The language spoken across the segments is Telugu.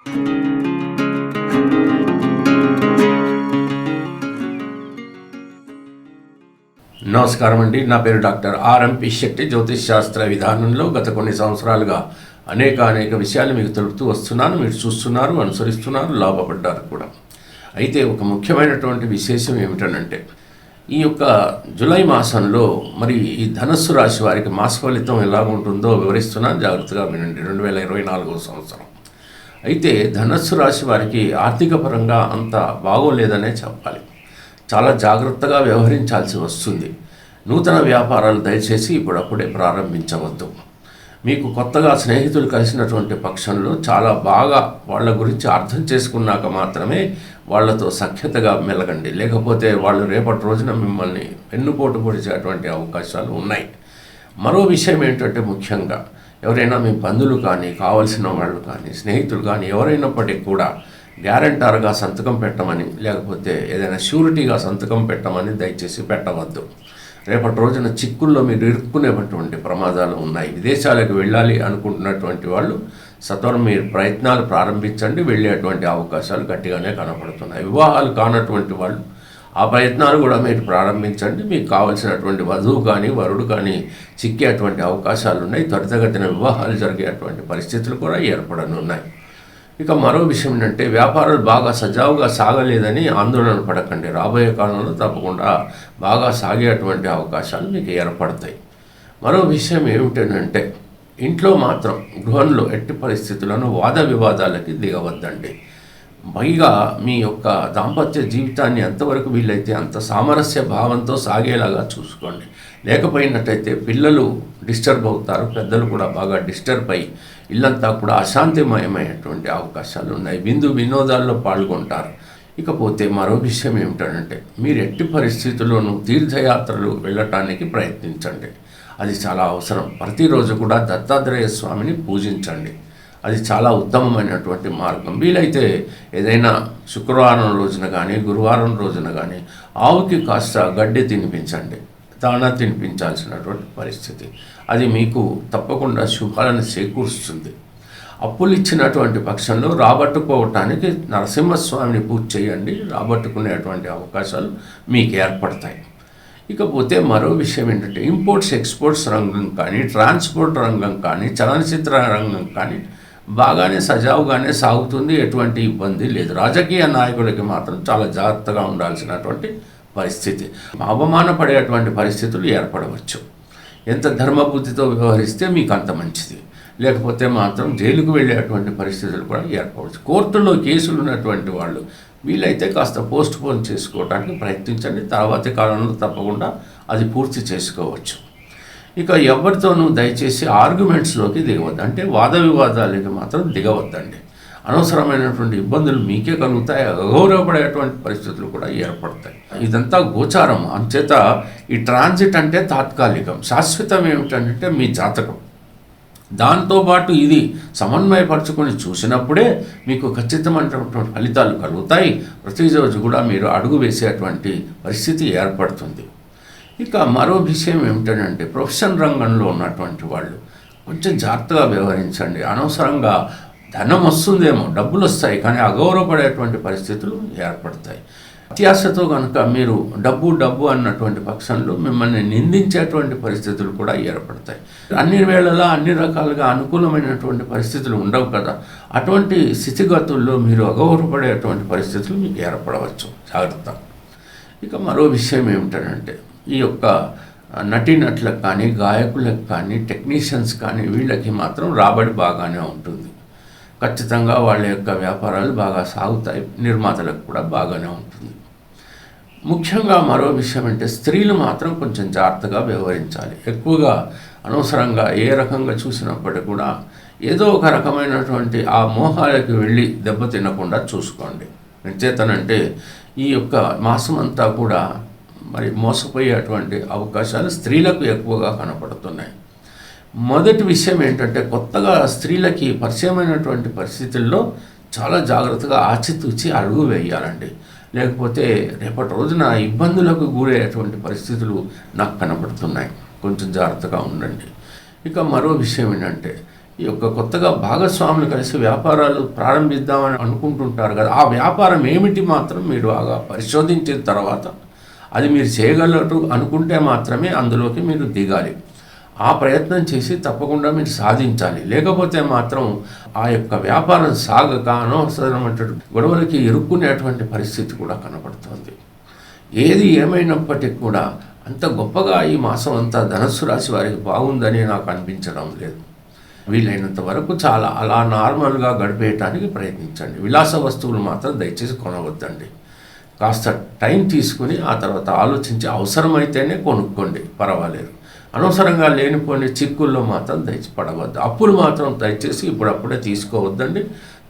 నమస్కారం అండి. నా పేరు డాక్టర్ ఆర్ఎంపి శెట్టి. జ్యోతిష్ శాస్త్ర విధానంలో గత కొన్ని సంవత్సరాలుగా అనేక విషయాలు మీకు తెలుపుతూ వస్తున్నాను. మీరు చూస్తున్నారు, అనుసరిస్తున్నారు, లాభపడ్డారు కూడా. అయితే ఒక ముఖ్యమైనటువంటి విశేషం ఏమిటనంటే, ఈ యొక్క జూలై మాసంలో మరి ఈ ధనస్సు రాశి వారికి మాస ఫలితం ఎలా ఉంటుందో వివరిస్తున్నాను, జాగ్రత్తగా వినండి. 2024 సంవత్సరం. అయితే ధనస్సు రాశి వారికి ఆర్థిక పరంగా అంత బాగోలేదనే చెప్పాలి. చాలా జాగ్రత్తగా వ్యవహరించాల్సి వస్తుంది. నూతన వ్యాపారాలు దయచేసి ఇప్పుడప్పుడే ప్రారంభించవద్దు. మీకు కొత్తగా స్నేహితులు కలిసినటువంటి పక్షంలో చాలా బాగా వాళ్ళ గురించి అర్థం చేసుకున్నాక మాత్రమే వాళ్ళతో సఖ్యతగా మెలగండి. లేకపోతే వాళ్ళు రేపటి రోజున మిమ్మల్ని వెన్నుపోటు పొడిచేటువంటి అవకాశాలు ఉన్నాయి. మరో విషయం ఏంటంటే, ముఖ్యంగా ఎవరైనా మీ బంధువులు కానీ, కావలసిన వాళ్ళు కానీ, స్నేహితులు కానీ ఎవరైనప్పటికీ కూడా గ్యారంటార్గా సంతకం పెట్టమని, లేకపోతే ఏదైనా ష్యూరిటీగా సంతకం పెట్టమని దయచేసి పెట్టవద్దు. రేపటి రోజున చిక్కుల్లో మీరు ఇరుక్కునేటువంటి ప్రమాదాలు ఉన్నాయి. విదేశాలకు వెళ్ళాలి అనుకుంటున్నటువంటి వాళ్ళు సత్వరం మీరు ప్రయత్నాలు ప్రారంభించండి. వెళ్ళేటువంటి అవకాశాలు గట్టిగానే కనపడుతున్నాయి. వివాహాలు కానటువంటి వాళ్ళు ఆ ప్రయత్నాలు కూడా మీరు ప్రారంభించండి. మీకు కావలసినటువంటి వధువు కానీ, వరుడు కానీ చిక్కేటువంటి అవకాశాలు ఉన్నాయి. త్వరితగతిన వివాహాలు జరిగేటువంటి పరిస్థితులు కూడా ఏర్పడనున్నాయి. ఇక మరో విషయం ఏంటంటే, వ్యాపారాలు బాగా సజావుగా సాగలేదని ఆందోళన పడకండి. రాబోయే కాలంలో తప్పకుండా బాగా సాగేటువంటి అవకాశాలు మీకు ఏర్పడతాయి. మరో విషయం ఏమిటంటే, ఇంట్లో మాత్రం గృహంలో ఎట్టి పరిస్థితులను వాద వివాదాలకి దిగవద్దండి. పైగా మీ యొక్క దాంపత్య జీవితాన్ని ఎంతవరకు వీలైతే అంత సామరస్య భావంతో సాగేలాగా చూసుకోండి. లేకపోయినట్టయితే పిల్లలు డిస్టర్బ్ అవుతారు, పెద్దలు కూడా బాగా డిస్టర్బ్ అయ్యి ఇల్లంతా కూడా అశాంతిమయమైనటువంటి అవకాశాలు ఉన్నాయి. వినోదాల్లో పాల్గొంటారు. ఇకపోతే మరో విషయం ఏమిటంటే, మీరు ఎట్టి పరిస్థితుల్లోనూ తీర్థయాత్రలు వెళ్ళటానికి ప్రయత్నించండి. అది చాలా అవసరం. ప్రతిరోజు కూడా దత్తాత్రేయ స్వామిని పూజించండి. అది చాలా ఉత్తమమైనటువంటి మార్గం. వీలైతే ఏదైనా శుక్రవారం రోజున కానీ, గురువారం రోజున కానీ ఆవుకి కాస్త గడ్డి తినిపించండి. దాణా తినిపించాల్సినటువంటి పరిస్థితి. అది మీకు తప్పకుండా శుభాలను చేకూరుస్తుంది. అప్పులు ఇచ్చినటువంటి పక్షంలో రాబట్టుకోవటానికి నరసింహస్వామిని పూజ చేయండి. రాబట్టుకునేటువంటి అవకాశాలు మీకు ఏర్పడతాయి. ఇకపోతే మరో విషయం ఏంటంటే, ఇంపోర్ట్స్ ఎక్స్పోర్ట్స్ రంగం కానీ, ట్రాన్స్పోర్ట్ రంగం కానీ, చలనచిత్ర రంగం కానీ బాగానే సజావుగానే సాగుతుంది. ఎటువంటి ఇబ్బంది లేదు. రాజకీయ నాయకులకి మాత్రం చాలా జాగ్రత్తగా ఉండాల్సినటువంటి పరిస్థితి. అవమానపడేటువంటి పరిస్థితులు ఏర్పడవచ్చు. ఎంత ధర్మబుద్ధితో వ్యవహరిస్తే మీకు అంత మంచిది. లేకపోతే మాత్రం జైలుకు వెళ్ళేటువంటి పరిస్థితులు కూడా ఏర్పడవచ్చు. కోర్టులో కేసులు ఉన్నటువంటి వాళ్ళు వీలైతే కాస్త పోస్ట్ పోన్ చేసుకోవడానికి ప్రయత్నించండి. తర్వాతి కాలంలో తప్పకుండా అది పూర్తి చేసుకోవచ్చు. ఇక ఎవరితోనూ దయచేసి ఆర్గ్యుమెంట్స్లోకి దిగవద్దు. అంటే వాద వివాదాలకి మాత్రం దిగవద్దండి. అనవసరమైనటువంటి ఇబ్బందులు మీకే కలుగుతాయి. అగౌరవపడేటువంటి పరిస్థితులు కూడా ఏర్పడతాయి. ఇదంతా గోచారం. అంచేత ఈ ట్రాన్సిట్ అంటే తాత్కాలికం. శాశ్వతం ఏమిటంటే మీ జాతకం. దాంతోపాటు ఇది సమన్వయపరచుకొని చూసినప్పుడే మీకు ఖచ్చితమైనటువంటి ఫలితాలు కలుగుతాయి. ప్రతిరోజు కూడా మీరు అడుగు వేసేటువంటి పరిస్థితి ఏర్పడుతుంది. ఇక మరో విషయం ఏమిటంటే, ప్రొఫెషన్ రంగంలో ఉన్నటువంటి వాళ్ళు కొంచెం జాగ్రత్తగా వ్యవహరించండి. అనవసరంగా ధనం వస్తుందేమో, డబ్బులు వస్తాయి, కానీ అగౌరవపడేటువంటి పరిస్థితులు ఏర్పడతాయి. అత్యాశతో కనుక మీరు డబ్బు అన్నటువంటి పక్షంలో మిమ్మల్ని నిందించేటువంటి పరిస్థితులు కూడా ఏర్పడతాయి. అన్ని వేళలా అన్ని రకాలుగా అనుకూలమైనటువంటి పరిస్థితులు ఉండవు కదా. అటువంటి స్థితిగతుల్లో మీరు అగౌరవపడేటువంటి పరిస్థితులు మీకు ఏర్పడవచ్చు. జాగ్రత్త. ఇక మరో విషయం ఏమిటంటే, ఈ యొక్క నటీనటులకు కానీ, గాయకులకు కానీ, టెక్నీషియన్స్ కానీ వీళ్ళకి మాత్రం రాబడి బాగానే ఉంటుంది. ఖచ్చితంగా వాళ్ళ యొక్క వ్యాపారాలు బాగా సాగుతాయి. నిర్మాతలకు కూడా బాగానే ఉంటుంది. ముఖ్యంగా మరో విషయం అంటే, స్త్రీలు మాత్రం కొంచెం జాగ్రత్తగా వ్యవహరించాలి. ఎక్కువగా అనవసరంగా ఏ రకంగా చూసినప్పటికీ కూడా ఏదో ఒక రకమైనటువంటి ఆ మోహాలకు వెళ్ళి దెబ్బతినకుండా చూసుకోండి. ఎంచేతనంటే ఈ యొక్క మాసం అంతా కూడా మరి మోసపోయేటువంటి అవకాశాలు స్త్రీలకు ఎక్కువగా కనపడుతున్నాయి. మొదటి విషయం ఏంటంటే, కొత్తగా స్త్రీలకి పరిచయమైనటువంటి పరిస్థితుల్లో చాలా జాగ్రత్తగా ఆచితూచి అడుగు వేయాలండి. లేకపోతే రేపటి రోజున ఇబ్బందులకు గురయ్యేటువంటి పరిస్థితులు నాకు కనపడుతున్నాయి. కొంచెం జాగ్రత్తగా ఉండండి. ఇక మరో విషయం ఏంటంటే, ఈ యొక్క కొత్తగా భాగస్వాములు కలిసి వ్యాపారాలు ప్రారంభిద్దామని అనుకుంటుంటారు కదా, ఆ వ్యాపారం ఏమిటి మాత్రం మీరు బాగా పరిశోధించిన తర్వాత అది మీరు చేయగలరు అనుకుంటే మాత్రమే అందులోకి మీరు దిగాలి. ఆ ప్రయత్నం చేసి తప్పకుండా మీరు సాధించాలి. లేకపోతే మాత్రం ఆ యొక్క వ్యాపారం సాగక అనవసరమైన గొడవలకి ఇరుక్కునేటువంటి పరిస్థితి కూడా కనపడుతుంది. ఏది ఏమైనప్పటికీ కూడా అంత గొప్పగా ఈ మాసం అంతా ధనుస్సు రాశి వారికి బాగుందని నాకు అనిపించడం లేదు. వీలైనంత వరకు చాలా అలా నార్మల్గా గడిపేయటానికి ప్రయత్నించండి. విలాస వస్తువులు మాత్రం దయచేసి కొనవద్దండి. కాస్త టైం తీసుకుని ఆ తర్వాత ఆలోచించి అవసరమైతేనే కొనుక్కోండి, పర్వాలేదు. అనవసరంగా లేనిపోయిన చిక్కుల్లో మాత్రం పడవద్దు. అప్పులు మాత్రం దయచేసి ఇప్పుడప్పుడే తీసుకోవద్దండి.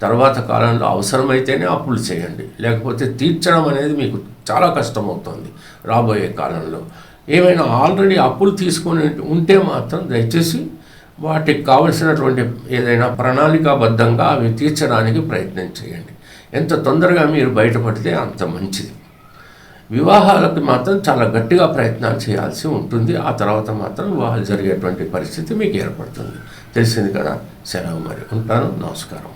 తర్వాత కాలంలో అవసరమైతేనే అప్పులు చేయండి, లేకపోతే తీర్చడం అనేది మీకు చాలా కష్టమవుతుంది రాబోయే కాలంలో. ఏమైనా ఆల్రెడీ అప్పులు తీసుకొని ఉంటే మాత్రం దయచేసి వాటికి కావలసినటువంటి ఏదైనా ప్రణాళికాబద్ధంగా అవి తీర్చడానికి ప్రయత్నం చేయండి. ఎంత తొందరగా మీరు బయటపడితే అంత మంచిది. వివాహాలకు మాత్రం చాలా గట్టిగా ప్రయత్నాలు చేయాల్సి ఉంటుంది. ఆ తర్వాత మాత్రం వివాహాలు జరిగేటువంటి పరిస్థితి మీకు ఏర్పడుతుంది. తెలిసింది కదా. సెలవు మరి, ఉంటాను. నమస్కారం.